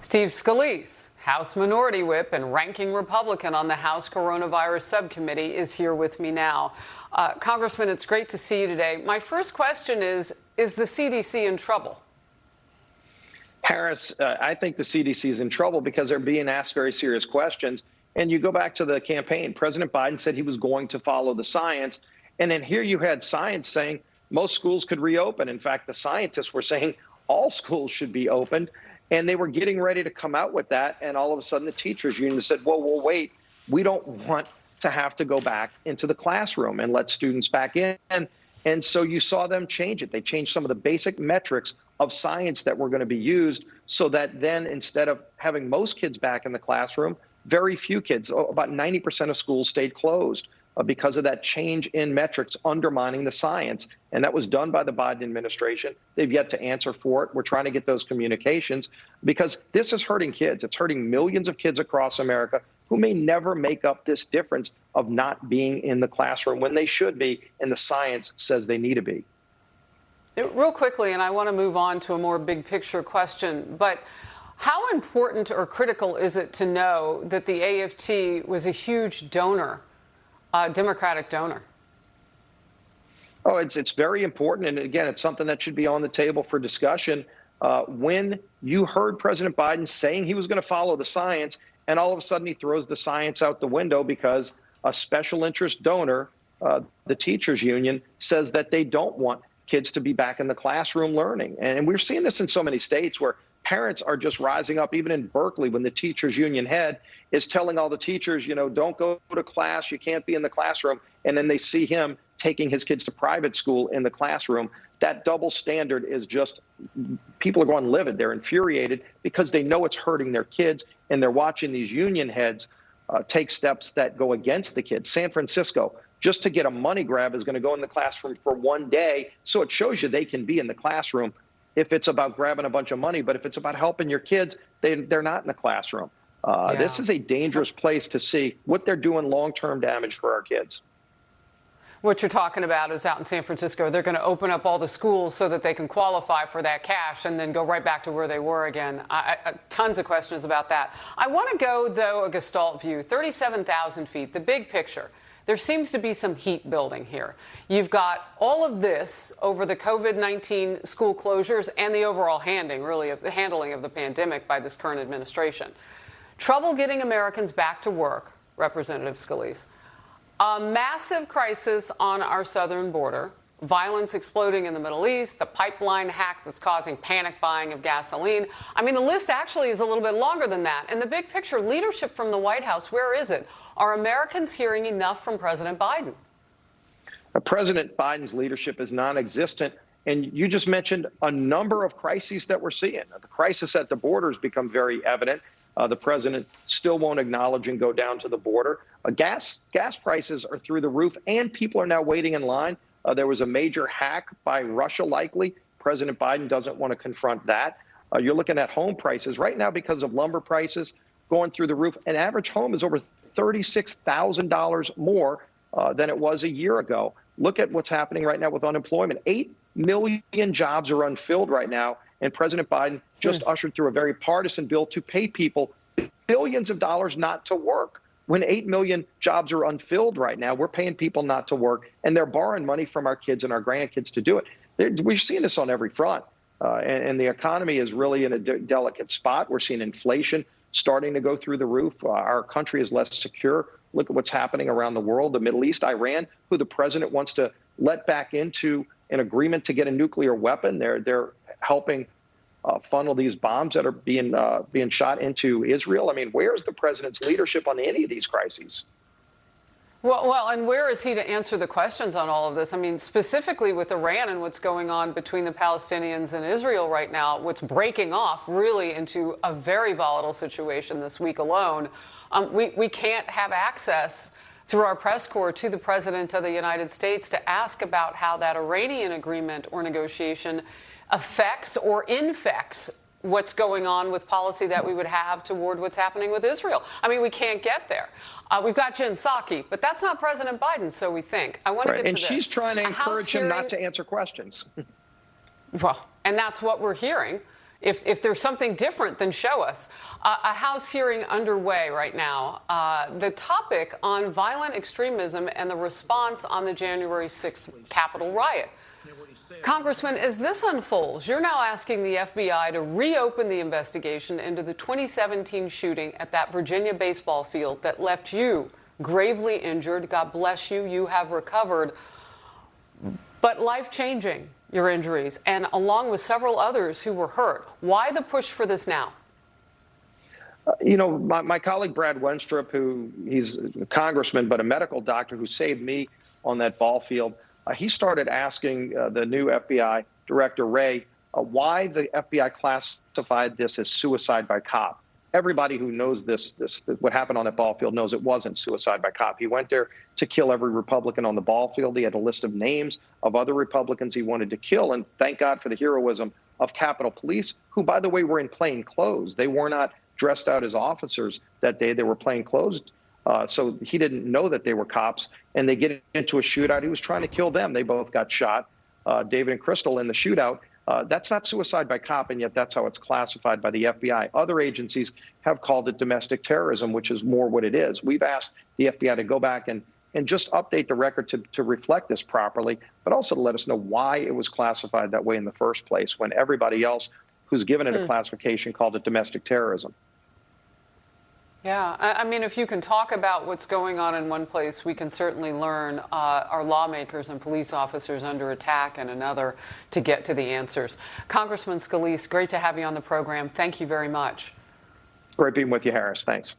Steve Scalise, House Minority Whip and ranking Republican on the House Coronavirus Subcommittee, is here with me now. Congressman, it's great to see you today. My first question is the CDC in trouble? Harris, I think the CDC is in trouble because they're being asked very serious questions. And you go back to the campaign, President Biden said he was going to follow the science. And then here you had science saying most schools could reopen. In fact, the scientists were saying all schools should be opened. And they were getting ready to come out with that. And all of a sudden, the teachers union said, well, wait, we don't want to have to go back into the classroom and let students back in. And so you saw them change it. They changed some of the basic metrics of science that were going to be used so that then instead of having most kids back in the classroom, very few kids, about 90% of schools stayed closed because of that change in metrics undermining the science. And that was done by the Biden administration. They've yet to answer for it. We're trying to get those communications because this is hurting kids. It's hurting millions of kids across America who may never make up this difference of not being in the classroom when they should be, and the science says they need to be. Real quickly, and I want to move on to a more big picture question, but how important or critical is it to know that the AFT was a huge donor, Democratic donor? Oh, it's very important. And again, it's something that should be on the table for discussion. When you heard President Biden saying he was going to follow the science, and all of a sudden he throws the science out the window because a special interest donor, the teachers union, says that they don't want kids to be back in the classroom learning. And we're seeing this in so many states where parents are just rising up, even in Berkeley, when the teachers union head is telling all the teachers, don't go to class, you can't be in the classroom. And then they see him taking his kids to private school in the classroom. That double standard is just, people are going livid. They're infuriated because they know it's hurting their kids, and they're watching these union heads take steps that go against the kids. San Francisco, just to get a money grab, is going to go in the classroom for one day. So it shows you they can be in the classroom if it's about grabbing a bunch of money. But if it's about helping your kids, they're not in the classroom. This is a dangerous place to see what they're doing long-term damage for our kids. What you're talking about is out in San Francisco, they're going to open up all the schools so that they can qualify for that cash and then go right back to where they were again. Tons of questions about that. I want to go, though, a Gestalt view, 37,000 feet, the big picture. There seems to be some heat building here. You've got all of this over the COVID-19 school closures and the overall handling of the pandemic by this current administration. Trouble getting Americans back to work, Representative Scalise. A massive crisis on our southern border, violence exploding in the Middle East, the pipeline hack that's causing panic buying of gasoline. I mean, the list actually is a little bit longer than that. And the big picture, leadership from the White House, where is it? Are Americans hearing enough from President Biden? President Biden's leadership is non-existent. And you just mentioned a number of crises that we're seeing. The crisis at the border has become very evident. The president still won't acknowledge and go down to the border. Gas prices are through the roof, and people are now waiting in line. There was a major hack by Russia, likely. President Biden doesn't want to confront that. You're looking at home prices right now because of lumber prices going through the roof. An average home is over $36,000 more than it was a year ago. Look at what's happening right now with unemployment. 8 million jobs are unfilled right now. And President Biden just ushered through a very partisan bill to pay people billions of dollars not to work. When 8 million jobs are unfilled right now, we're paying people not to work, and they're borrowing money from our kids and our grandkids to do it. We're seeing this on every front, and the economy is really in a delicate spot. We're seeing inflation starting to go through the roof. Our country is less secure. Look at what's happening around the world. The Middle East, Iran, who the president wants to let back into an agreement to get a nuclear weapon. They're helping funnel these bombs that are being shot into Israel. I mean, where is the president's leadership on any of these crises? Well, and where is he to answer the questions on all of this? I mean, specifically with Iran and what's going on between the Palestinians and Israel right now, what's breaking off really into a very volatile situation this week alone. We can't have access through our press corps to the President of the United States to ask about how that Iranian agreement or negotiation affects or infects what's going on with policy that we would have toward what's happening with Israel. I mean, we can't get there. We've got Jen Psaki, but that's not President Biden, so we think. I want to get to and this. She's trying to encourage him not to answer questions. Well, and that's what we're hearing if there's something different, then show us. A House hearing underway right now. The topic on violent extremism and the response on the January 6th Capitol riot. Congressman, as this unfolds, you're now asking the FBI to reopen the investigation into the 2017 shooting at that Virginia baseball field that left you gravely injured. God bless you. You have recovered. But life-changing, your injuries, and along with several others who were hurt. Why the push for this now? You know, my colleague Brad Wenstrup, who he's a congressman but a medical doctor who saved me on that ball field, he started asking the new FBI director, Wray, why the FBI classified this as suicide by cop. Everybody who knows what happened on that ball field knows it wasn't suicide by cop. He went there to kill every Republican on the ball field. He had a list of names of other Republicans he wanted to kill. And thank God for the heroism of Capitol Police, who, by the way, were in plain clothes. They were not dressed out as officers that day. They were plain clothes. So he didn't know that they were cops. And they get into a shootout. He was trying to kill them. They both got shot, David and Crystal, in the shootout. That's not suicide by cop, and yet that's how it's classified by the FBI. Other agencies have called it domestic terrorism, which is more what it is. We've asked the FBI to go back and just update the record to reflect this properly, but also to let us know why it was classified that way in the first place when everybody else who's given it a classification called it domestic terrorism. Yeah, I mean, if you can talk about what's going on in one place, we can certainly learn our lawmakers and police officers under attack in another to get to the answers. Congressman Scalise, great to have you on the program. Thank you very much. Great being with you, Harris. Thanks.